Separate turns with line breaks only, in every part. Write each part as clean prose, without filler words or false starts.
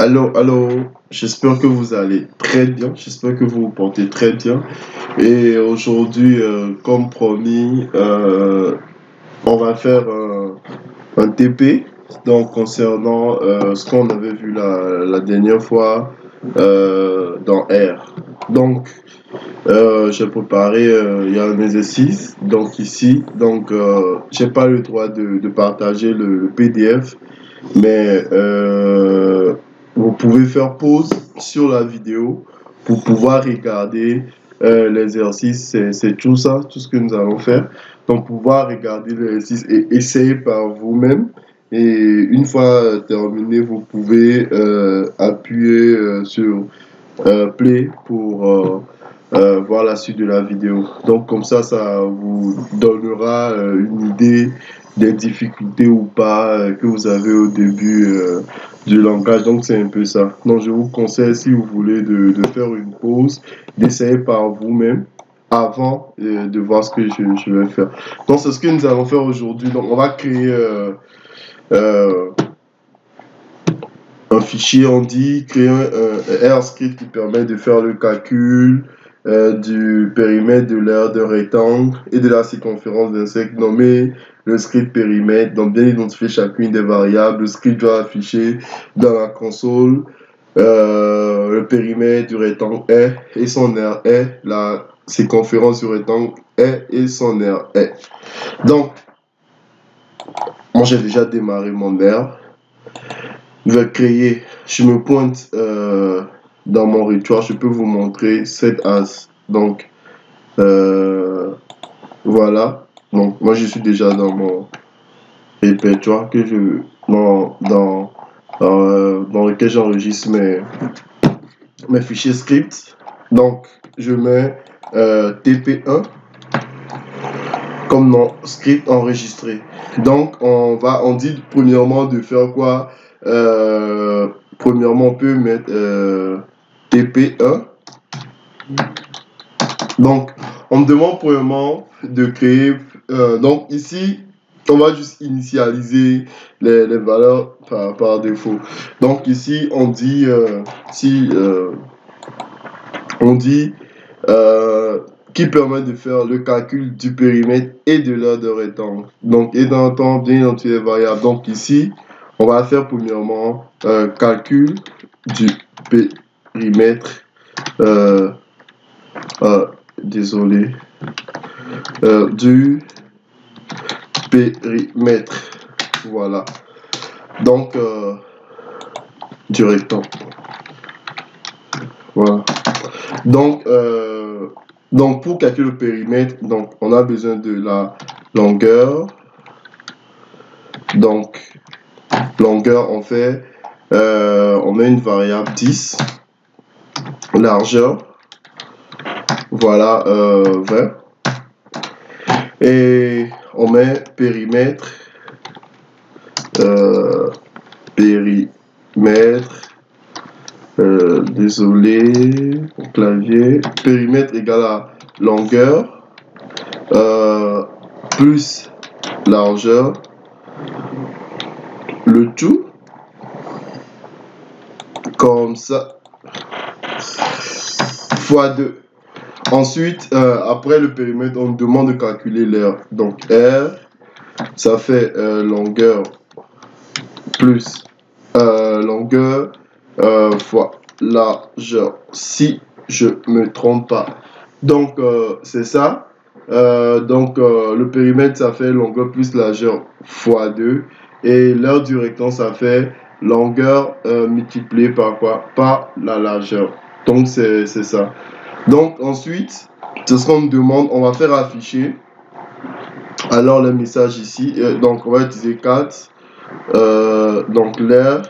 Allô, j'espère que vous allez très bien, j'espère que vous vous portez très bien. Et aujourd'hui, comme promis, on va faire un TP, donc concernant ce qu'on avait vu la dernière fois dans R. Donc, j'ai préparé, il y a un exercice, donc ici, donc j'ai pas le droit de partager le PDF, mais vous pouvez faire pause sur la vidéo pour pouvoir regarder l'exercice. C'est tout ça, tout ce que nous allons faire. Donc, pouvoir regarder l'exercice et essayer par vous-même. Et une fois terminé, vous pouvez appuyer sur play pour voir la suite de la vidéo. Donc, comme ça vous donnera une idée des difficultés ou pas que vous avez au début du langage. Donc, c'est un peu ça. Donc, je vous conseille, si vous voulez, de faire une pause, d'essayer par vous-même avant de voir ce que je vais faire. Donc, c'est ce que nous allons faire aujourd'hui. Donc, on va créer euh, un fichier, on dit créer un R script qui permet de faire le calcul du périmètre de l'aire d'un rectangle et de la circonférence d'un cercle, nommé le script périmètre. Donc, bien identifier chacune des variables. Le script doit afficher dans la console le périmètre du rectangle est et son aire est, la circonférence du rectangle est et son aire est. Donc, moi j'ai déjà démarré mon aire. Je vais créer, je me pointe dans mon répertoire, je peux vous montrer cette as. Donc, voilà. Donc, moi, je suis déjà dans mon répertoire dans lequel j'enregistre mes fichiers script. Donc, je mets TP1 comme nom script enregistré. Donc, on dit premièrement de faire quoi? Premièrement, on peut mettre TP1. Donc, on me demande premièrement de créer. Donc, ici, on va juste initialiser les valeurs par défaut. Donc, ici, on dit qui permet de faire le calcul du périmètre et de l'aire de rectangle. Donc, et dans le temps, bien identifier les variables. Donc, ici, on va faire premièrement calcul du périmètre. Désolé. Du périmètre. Voilà. Donc, du rectangle. Voilà. Donc, pour calculer le périmètre, donc, on a besoin de la longueur. Donc, longueur, on met une variable 10. Largeur, voilà, 20. Et on met périmètre, désolé, clavier, périmètre égale à longueur plus largeur, le tout comme ça fois 2. Ensuite, après le périmètre, on demande de calculer l'aire. Donc R, ça fait longueur plus longueur fois largeur, si je me trompe pas. Donc, c'est ça. Le périmètre, ça fait longueur plus largeur fois 2. Et l'aire du rectangle, ça fait longueur multipliée par quoi? Par la largeur. Donc, c'est ça. Donc, ensuite, c'est ce qu'on me demande. On va faire afficher. Alors, le message ici. Donc, on va utiliser 4. Donc, l'aire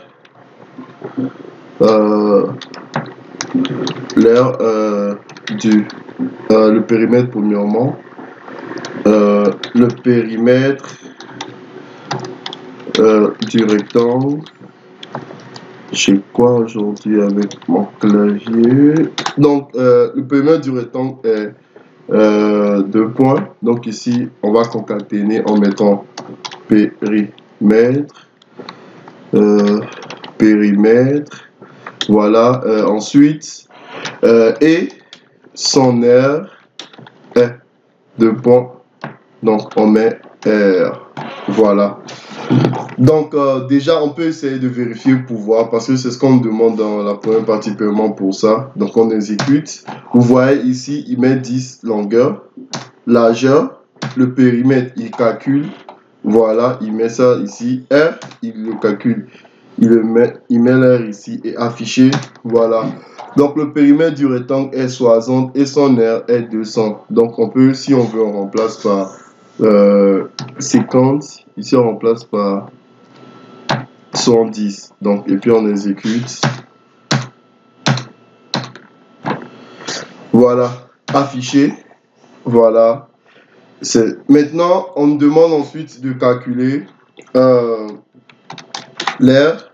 du le périmètre premièrement, le périmètre du rectangle. J'ai quoi aujourd'hui avec mon clavier? Donc le périmètre du rectangle est 2 points. Donc ici on va concaténer en mettant périmètre Voilà. Ensuite, et son aire est deux points. Donc, on met R. Voilà. Donc, déjà, on peut essayer de vérifier pour voir parce que c'est ce qu'on me demande dans la première partie paiement pour ça. Donc, on exécute. Vous voyez ici, il met 10 longueur, largeur, le périmètre, il calcule. Voilà, il met ça ici. R, il le calcule. Il met l'air ici et affiché. Voilà. Donc, le périmètre du rectangle est 60 et son aire est 200. Donc, on peut, si on veut, on remplace par 50. Ici, on remplace par 110. Donc, et puis on exécute. Voilà. Affiché. Voilà. Maintenant, on me demande ensuite de calculer l'aire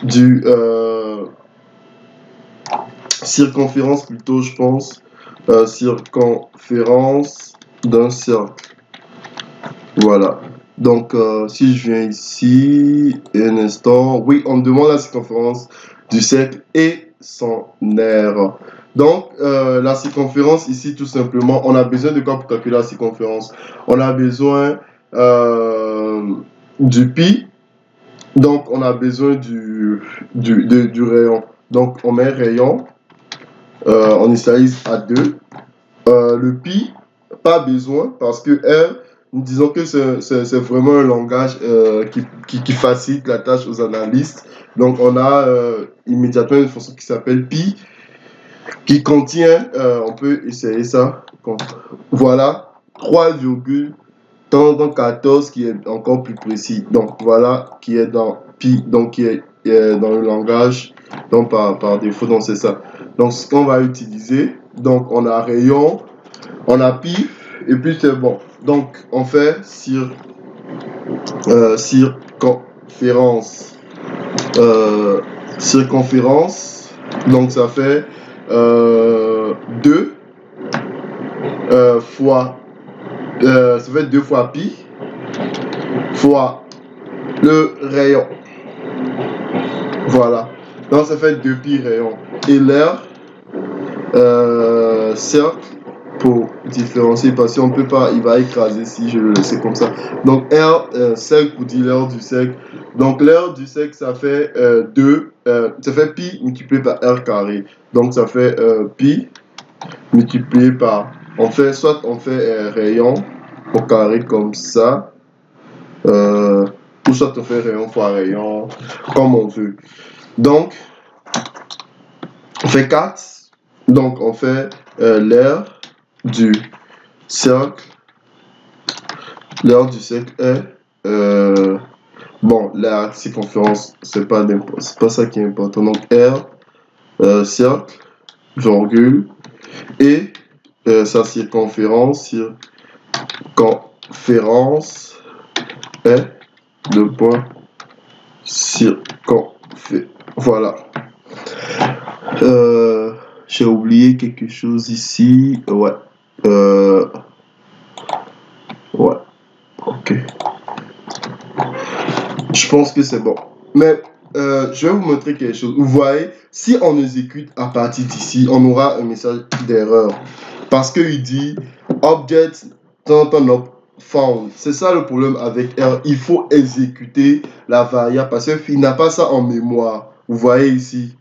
du circonférence plutôt, je pense. Circonférence d'un cercle. Voilà. Donc, si je viens ici, un instant, oui, on me demande la circonférence du cercle et son aire. Donc, la circonférence ici, tout simplement, on a besoin de quoi pour calculer la circonférence? On a besoin du pi. Donc, on a besoin du rayon. Donc, on met rayon. On initialise à 2. Le pi, pas besoin parce que R, nous disons que c'est vraiment un langage qui facilite la tâche aux analystes. Donc, on a immédiatement une fonction qui s'appelle pi qui contient, on peut essayer ça. Voilà, 3,14 qui est encore plus précis. Donc, voilà, qui est dans pi, donc qui est dans le langage. Donc, par défaut, donc c'est ça. Donc, ce qu'on va utiliser, donc on a rayon, on a pi, et puis c'est bon. Donc, on fait circonférence. Circonférence, donc ça fait 2 fois, ça fait 2 fois pi fois le rayon. Voilà. Donc, ça fait 2 pi rayon. Et l'air, cercle, pour différencier, parce qu'on ne peut pas, il va écraser si je le laisse comme ça. Donc, R, cercle pour dire l'air du cercle. Donc, l'air du cercle, ça fait 2, ça fait pi multiplié par R carré. Donc, ça fait pi multiplié par, soit on fait rayon au carré comme ça, ou soit on fait rayon fois rayon, comme on veut. Donc, on fait 4. Donc, on fait l'aire du cercle. L'aire du cercle est... bon, la circonférence, c'est pas ça qui est important. Donc, R, cercle, virgule, et sa circonférence est le point circonférence. Voilà. J'ai oublié quelque chose ici. Ouais. Ouais. Ok. Je pense que c'est bon. Mais je vais vous montrer quelque chose. Vous voyez, si on exécute à partir d'ici, on aura un message d'erreur. Parce qu'il dit object not found. C'est ça le problème avec R. Il faut exécuter la variable parce qu'il n'a pas ça en mémoire. Vous voyez ici.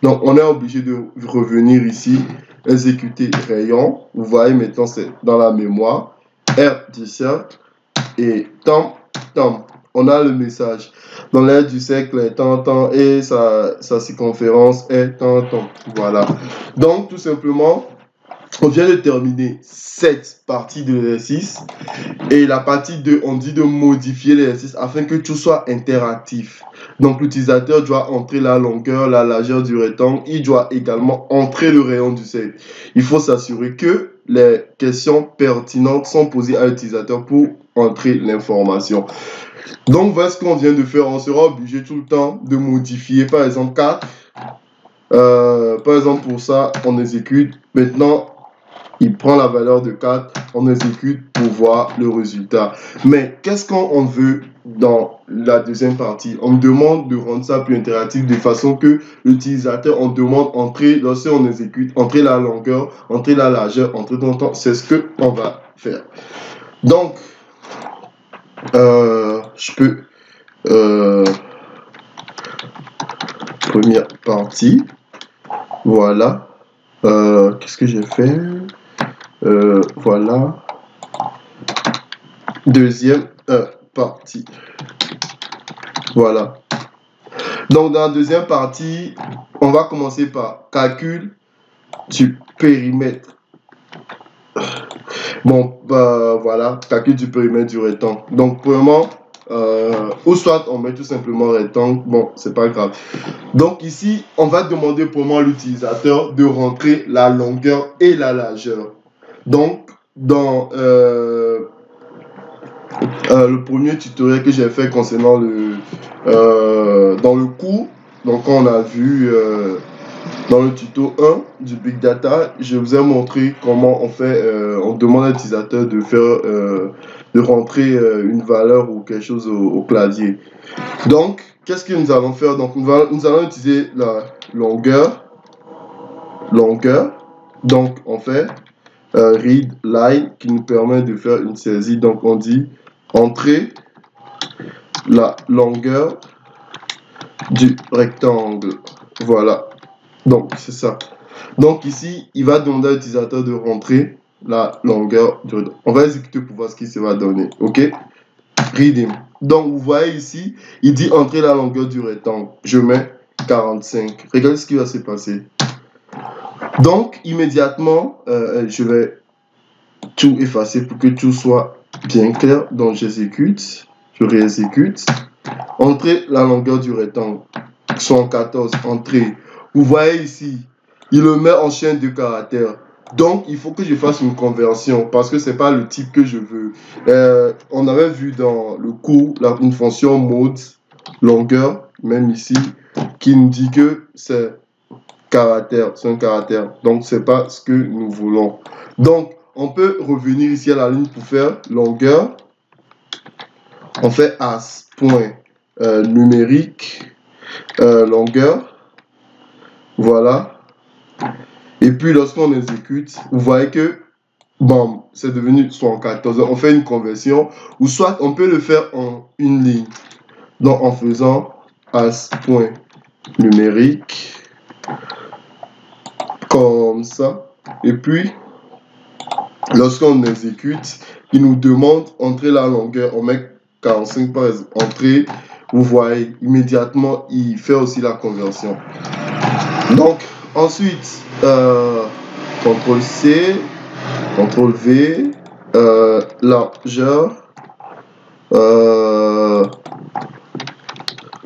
Donc, on est obligé de revenir ici, exécuter rayon. Vous voyez maintenant, c'est dans la mémoire. R du cercle et temps. On a le message. Dans l'aire du cercle est temps et sa circonférence est temps. Voilà. Donc, tout simplement, on vient de terminer cette partie de l'exercice. Et la partie 2, on dit de modifier l'exercice afin que tout soit interactif. Donc, l'utilisateur doit entrer la longueur, la largeur du rectangle. Il doit également entrer le rayon du cercle. Il faut s'assurer que les questions pertinentes sont posées à l'utilisateur pour entrer l'information. Donc, voilà ce qu'on vient de faire. On sera obligé tout le temps de modifier, par exemple, 4. Par exemple, pour ça, on exécute. Maintenant, il prend la valeur de 4, on exécute pour voir le résultat. Mais qu'est-ce qu'on veut dans la deuxième partie? On me demande de rendre ça plus interactif de façon que l'utilisateur, on demande entrer, lorsqu'on exécute, entrer la longueur, entrer la largeur, entrer ton temps. C'est ce qu'on va faire. Donc, je peux... première partie. Voilà. Qu'est-ce que j'ai fait? Voilà. Deuxième partie. Voilà. Donc, dans la deuxième partie, on va commencer par calcul du périmètre. Bon, voilà, calcul du périmètre du rectangle. Donc, premièrement, ou soit on met tout simplement rectangle. Bon, c'est pas grave. Donc, ici, on va demander pour à l'utilisateur de rentrer la longueur et la largeur. Donc, dans le premier tutoriel que j'ai fait concernant dans le cours, donc on a vu dans le tuto 1 du Big Data, je vous ai montré comment on fait, on demande à l'utilisateur de faire, de rentrer une valeur ou quelque chose au clavier. Donc, qu'est-ce que nous allons faire? Donc, nous allons utiliser la longueur. Donc, on fait read line qui nous permet de faire une saisie. Donc, on dit entrer la longueur du rectangle. Voilà. Donc, c'est ça. Donc, ici, il va demander à l'utilisateur de rentrer la longueur du rectangle. On va exécuter pour voir ce qui se va donner. OK? Reading. Donc, vous voyez ici, il dit entrer la longueur du rectangle. Je mets 45. Regardez ce qui va se passer. Donc, immédiatement, je vais tout effacer pour que tout soit bien clair. Donc, j'exécute. Je réexécute. Entrer la longueur du rectangle. 114. Entrée. Vous voyez ici, il le met en chaîne de caractères. Donc, il faut que je fasse une conversion parce que ce n'est pas le type que je veux. On avait vu dans le cours une fonction mode longueur, même ici, qui nous dit que c'est caractère, c'est un caractère. Donc, ce n'est pas ce que nous voulons. Donc, on peut revenir ici à la ligne pour faire longueur. On fait as, point, numérique, longueur. Voilà. Et puis, lorsqu'on exécute, vous voyez que, bon, c'est devenu 114. On fait une conversion. Ou soit, on peut le faire en une ligne. Donc, en faisant as point numérique. Comme ça. Et puis, lorsqu'on exécute, il nous demande entrer la longueur. On met 45 par exemple. Entrer. Vous voyez, immédiatement, il fait aussi la conversion. Donc, ensuite, CTRL C, CTRL V, largeur,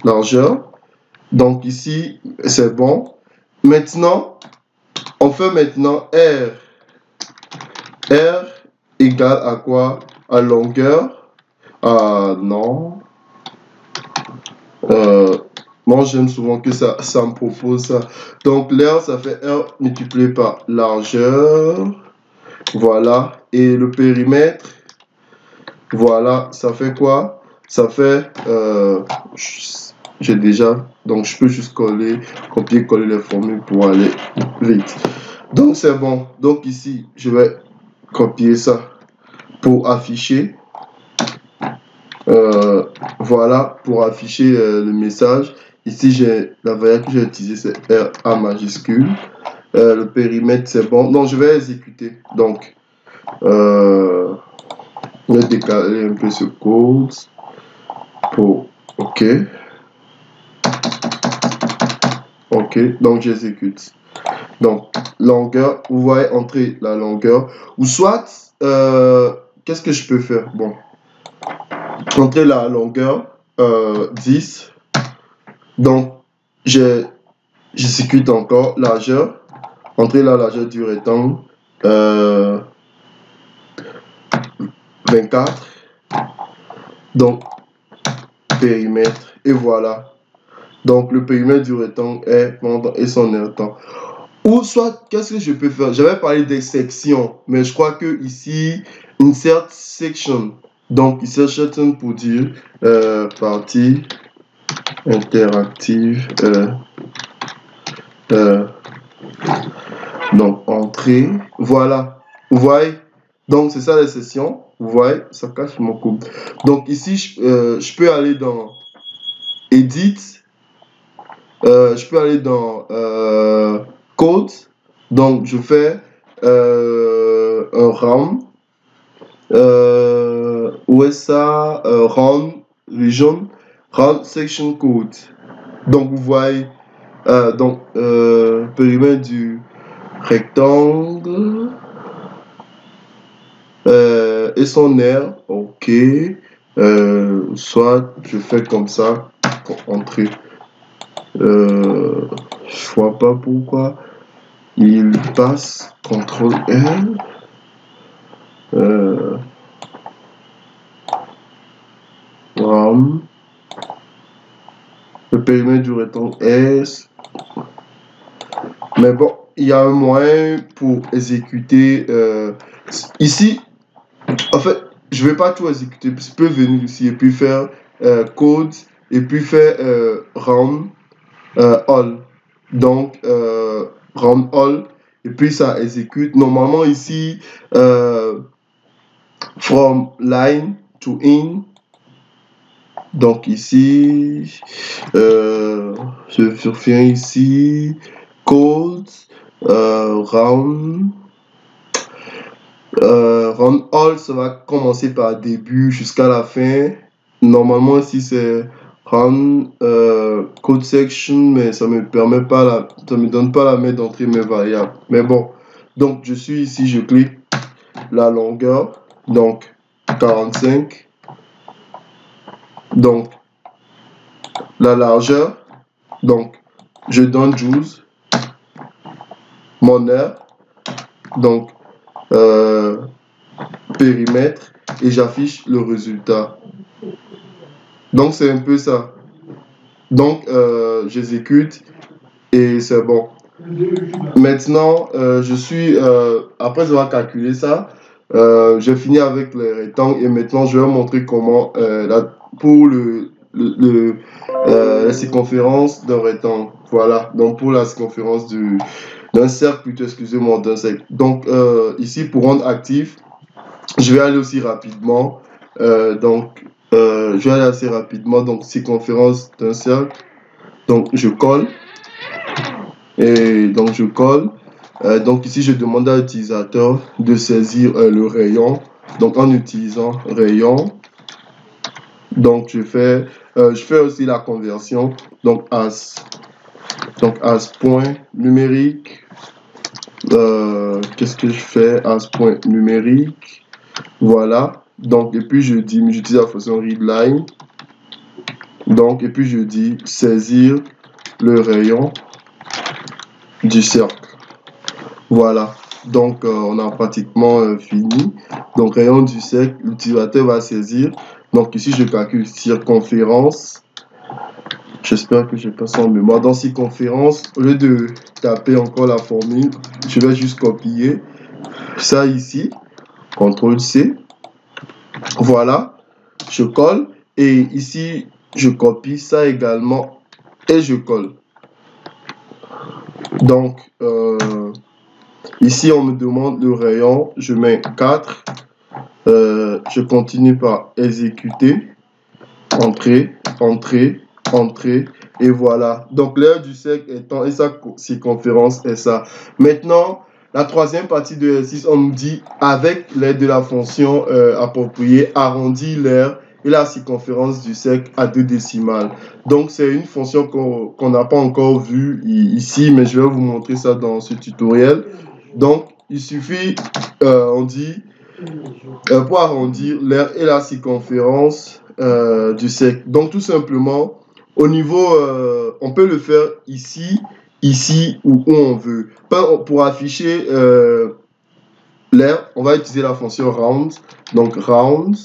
largeur. Donc ici, c'est bon. Maintenant, on fait maintenant R. R égale à quoi? À longueur. Non. Moi, j'aime souvent que ça me propose ça. Donc, l'air, ça fait R multiplié par largeur. Voilà. Et le périmètre, voilà, ça fait quoi? Ça fait... j'ai déjà... Donc, je peux juste copier-coller les formules pour aller vite. Donc, c'est bon. Donc, ici, je vais copier ça pour afficher. Voilà, pour afficher le message. Ici, j'ai la variable que j'ai utilisée, c'est RA majuscule. Le périmètre, c'est bon. Donc, je vais exécuter. Donc, je vais décaler un peu ce code pour OK. OK, donc j'exécute. Donc, longueur, vous voyez entrer la longueur. Ou soit, qu'est-ce que je peux faire? Bon, entrer la longueur 10. Donc, j'exécute encore largeur. Entrer la largeur du rectangle 24. Donc, périmètre. Et voilà. Donc, le périmètre du rectangle est pendant et son temps. Ou soit, qu'est-ce que je peux faire? J'avais parlé des sections, mais je crois que ici, insert section. Donc, insert section pour dire partie interactive. Donc, entrée. Voilà. Vous voyez? Donc, c'est ça les sessions. Vous voyez? Ça cache mon code. Donc, ici, je peux aller dans Edit. Je peux aller dans Code. Donc, je fais un RAM. Où est ça? RAM, region, RAM section code. Donc, vous voyez, périmètre du rectangle et son aire. Ok. Soit je fais comme ça pour entrer. Je vois pas pourquoi il passe CTRL L. RAM. Le périmètre du rectangle S. Mais bon, il y a un moyen pour exécuter. Ici, en fait, je ne vais pas tout exécuter. Je peux venir ici et puis faire code et puis faire RAM all. Donc, RAM all. Et puis ça exécute. Normalement, ici, from line to in. Donc ici, je viens ici, code, round all, ça va commencer par début jusqu'à la fin. Normalement ici c'est round code section, mais ça me permet pas ça me donne pas la main d'entrer mes variables. Mais bon, donc je suis ici, je clique la longueur, donc 45. Donc, la largeur, donc, je donne 12, mon aire, donc, périmètre, et j'affiche le résultat. Donc, c'est un peu ça. Donc, j'exécute, et c'est bon. Maintenant, je suis, après avoir calculé ça, j'ai fini avec les rectangles, et maintenant, je vais vous montrer comment, pour la circonférence d'un rectangle. Voilà, donc pour la circonférence d'un cercle, plutôt, excusez-moi, d'un cercle. Donc, ici, pour rendre actif, je vais aller aussi rapidement. Je vais aller assez rapidement. Donc, circonférence d'un cercle. Donc, je colle. Et donc, je colle. Donc, ici, je demande à l'utilisateur de saisir le rayon. Donc, en utilisant rayon. Donc, je fais aussi la conversion. Donc, as point numérique. Qu'est-ce que je fais? As point numérique. Voilà. Donc, et puis, j'utilise la fonction readline. Donc, et puis, je dis saisir le rayon du cercle. Voilà. Donc, on a pratiquement fini. Donc, rayon du cercle, l'utilisateur va saisir. Donc, ici, je calcule circonférence. J'espère que j'ai pas ça en mémoire. Dans circonférence, au lieu de taper encore la formule, je vais juste copier ça ici. CTRL C. Voilà. Je colle. Et ici, je copie ça également. Et je colle. Donc, ici, on me demande le rayon. Je mets 4. Je continue par exécuter. Entrée, entrée, entrée. Et voilà. Donc, l'aire du cercle étant et sa circonférence est ça. Maintenant, la troisième partie de l'exercice, on nous dit, avec l'aide de la fonction appropriée, arrondir l'aire et la circonférence du cercle à 2 décimales. Donc, c'est une fonction qu'on n'a pas encore vue ici, mais je vais vous montrer ça dans ce tutoriel. Donc, il suffit, on dit, pour arrondir l'aire et la circonférence du cercle. Donc, tout simplement, au niveau, on peut le faire ici, ici ou où on veut. Pour afficher l'aire, on va utiliser la fonction round. Donc, round.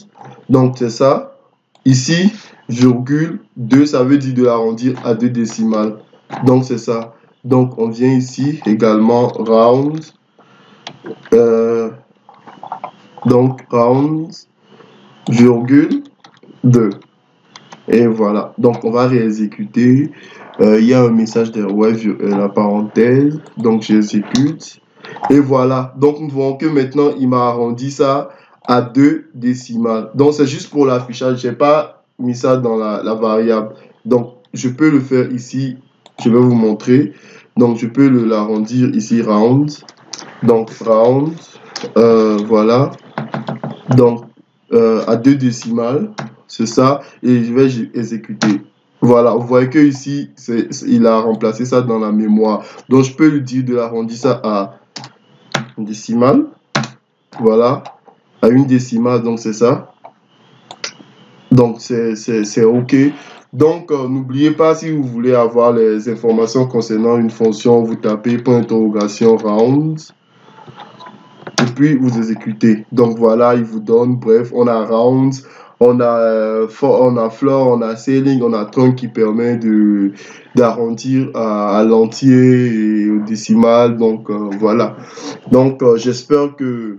Donc, c'est ça. Ici, virgule 2, ça veut dire de l'arrondir à 2 décimales. Donc, c'est ça. Donc, on vient ici également round. Donc, rounds, virgule 2. Et voilà. Donc, on va réexécuter. Il y a un message de ouais, la parenthèse. Donc, j'exécute. Et voilà. Donc, nous voyons que maintenant, il m'a arrondi ça à 2 décimales. Donc, c'est juste pour l'affichage. Je n'ai pas mis ça dans la variable. Donc, je peux le faire ici. Je vais vous montrer. Donc, je peux l'arrondir ici, round. Donc, round. Voilà. Donc, à 2 décimales. C'est ça. Et je vais exécuter. Voilà, vous voyez que ici, il a remplacé ça dans la mémoire. Donc, je peux lui dire de l'arrondir ça à une décimale. Voilà, à une décimale, donc c'est ça. Donc, c'est OK. Donc, n'oubliez pas, si vous voulez avoir les informations concernant une fonction, vous tapez point d'interrogation round. Et puis, vous exécutez. Donc, voilà, il vous donne, bref, on a rounds. On a floor, on a ceiling, on a trunk qui permet d'arrondir à l'entier et au décimal. Donc, voilà. Donc, j'espère que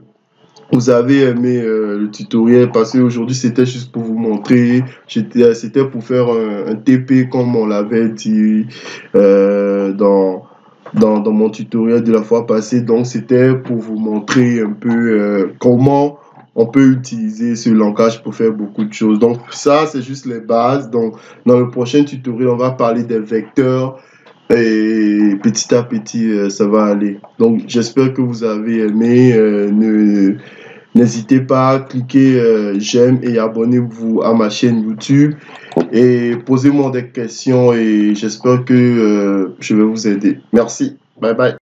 vous avez aimé le tutoriel parce qu'aujourd'hui, c'était juste pour vous montrer. C'était pour faire un TP comme on l'avait dit dans mon tutoriel de la fois passée. Donc, c'était pour vous montrer un peu comment on peut utiliser ce langage pour faire beaucoup de choses. Donc, ça, c'est juste les bases. Donc, dans le prochain tutoriel, on va parler des vecteurs et petit à petit, ça va aller. Donc, j'espère que vous avez aimé. N'hésitez pas à cliquer j'aime et abonnez-vous à ma chaîne YouTube et posez-moi des questions et j'espère que je vais vous aider. Merci. Bye bye.